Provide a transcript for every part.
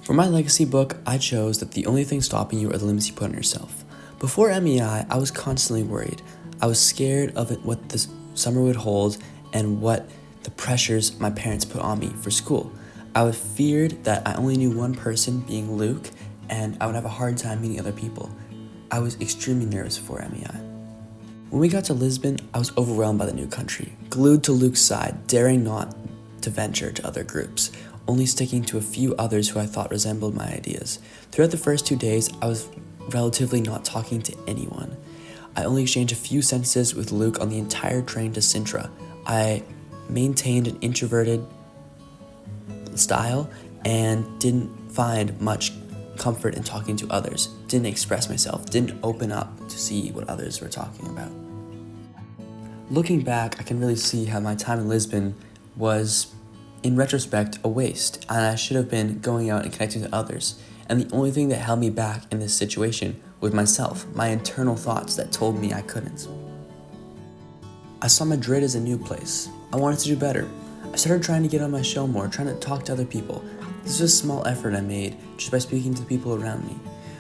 For my legacy book, I chose that the only thing stopping you are the limits you put on yourself. Before MEI, I was constantly worried. I was scared of what this summer would hold and what the pressures my parents put on me for school. I feared that I only knew one person, being Luke, and I would have a hard time meeting other people. I was extremely nervous before MEI. When we got to Lisbon, I was overwhelmed by the new country, glued to Luke's side, daring not to venture to other groups, only sticking to a few others who I thought resembled my ideas. Throughout the first 2 days, I was relatively not talking to anyone. I only exchanged a few sentences with Luke on the entire train to Sintra. I maintained an introverted style and didn't find much comfort in talking to others, didn't express myself, didn't open up to see what others were talking about. Looking back, I can really see how my time in Lisbon was, in retrospect, a waste, and I should have been going out and connecting to others. And the only thing that held me back in this situation was myself, my internal thoughts that told me I couldn't. I saw Madrid as a new place. I wanted to do better. I started trying to get on my show more, trying to talk to other people. This was a small effort I made just by speaking to the people around me.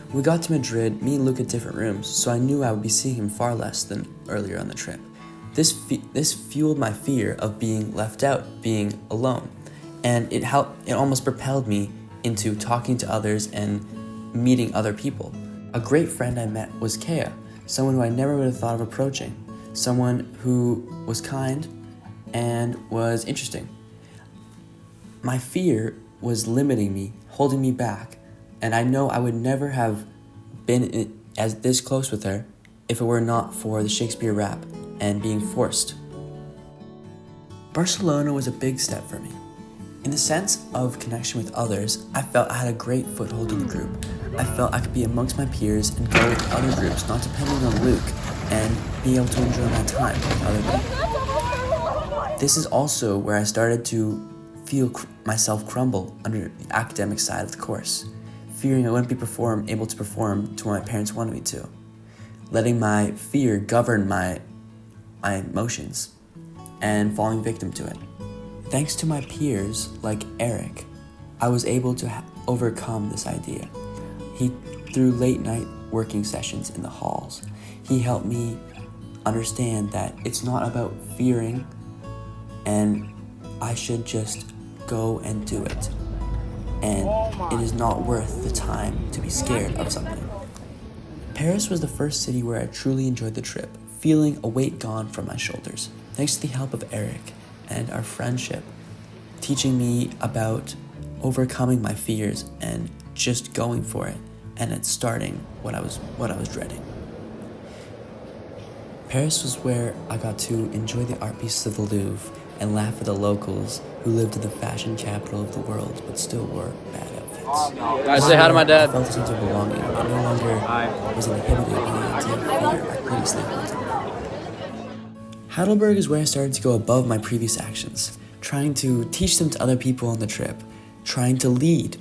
When we got to Madrid, me and Luke had different rooms, so I knew I would be seeing him far less than earlier on the trip. This fueled my fear of being left out, being alone, and it almost propelled me into talking to others and meeting other people. A great friend I met was Kea, someone who I never would have thought of approaching, someone who was kind and was interesting. My fear was limiting me, holding me back, and I know I would never have been as this close with her if it were not for the Shakespeare rap and being forced. Barcelona was a big step for me. In the sense of connection with others, I felt I had a great foothold in the group. I felt I could be amongst my peers and go with other groups, not depending on Luke, and be able to enjoy my time with other people. This is also where I started to feel myself crumble under the academic side of the course, fearing I wouldn't be able to perform to what my parents wanted me to, letting my fear govern my emotions and falling victim to it. Thanks to my peers like Eric, I was able to overcome this idea. Through late night working sessions in the halls, he helped me understand that it's not about fearing and I should just go and do it. And it is not worth the time to be scared of something. Paris was the first city where I truly enjoyed the trip, feeling a weight gone from my shoulders, thanks to the help of Eric and our friendship, teaching me about overcoming my fears and just going for it, and it's starting what I was dreading. Paris was where I got to enjoy the art pieces of the Louvre and laugh at the locals who lived in the fashion capital of the world but still wore bad outfits. Guys, say hi to my dad. I felt a sense of belonging and no longer was inhibited by the idea of fear I previously held. Heidelberg is where I started to go above my previous actions, trying to teach them to other people on the trip, trying to lead.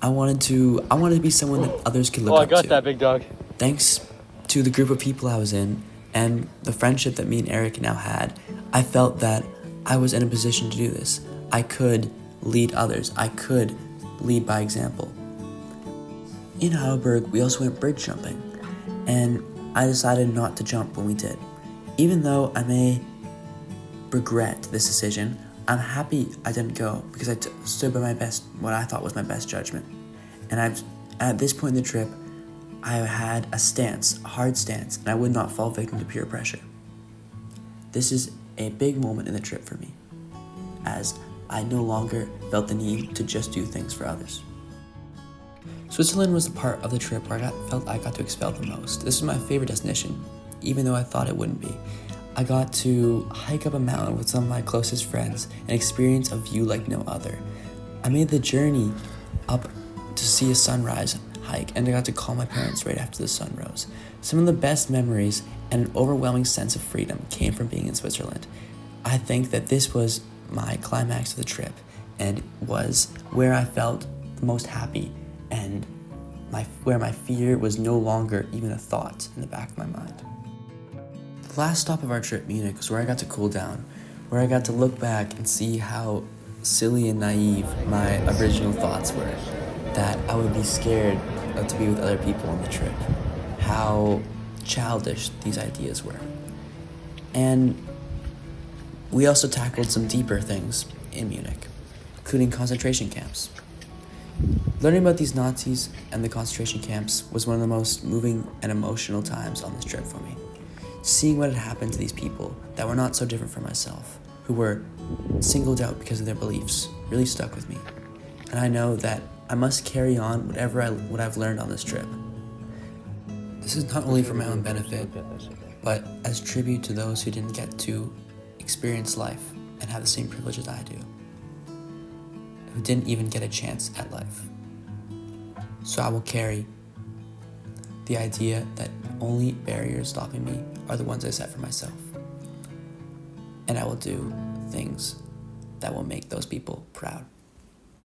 I wanted to be someone that others could look up to. I got that, big dog. Thanks to the group of people I was in and the friendship that me and Eric now had, I felt that I was in a position to do this. I could lead others. I could lead by example. In Heidelberg, we also went bridge jumping, and I decided not to jump when we did. Even though I may regret this decision, I'm happy I didn't go because I stood by what I thought was my best judgment. And at this point in the trip, I had a hard stance, and I would not fall victim to peer pressure. This is a big moment in the trip for me, as I no longer felt the need to just do things for others. Switzerland was the part of the trip where I got to expel the most. This was my favorite destination, even though I thought it wouldn't be. I got to hike up a mountain with some of my closest friends and experience a view like no other. I made the journey up to see a sunrise hike, and I got to call my parents right after the sun rose. Some of the best memories and an overwhelming sense of freedom came from being in Switzerland. I think that this was my climax of the trip and was where I felt the most happy and where my fear was no longer even a thought in the back of my mind. The last stop of our trip, Munich, was where I got to cool down, where I got to look back and see how silly and naive my original thoughts were. that I would be scared to be with other people on the trip, how childish these ideas were. And we also tackled some deeper things in Munich, including concentration camps. Learning about these Nazis and the concentration camps was one of the most moving and emotional times on this trip for me. Seeing what had happened to these people that were not so different from myself, who were singled out because of their beliefs, really stuck with me. And I know that I must carry on what I've learned on this trip. This is not only for my own benefit, but as tribute to those who didn't get to experience life and have the same privileges I do, who didn't even get a chance at life. So I will carry the idea that only barriers stopping me are the ones I set for myself. And I will do things that will make those people proud.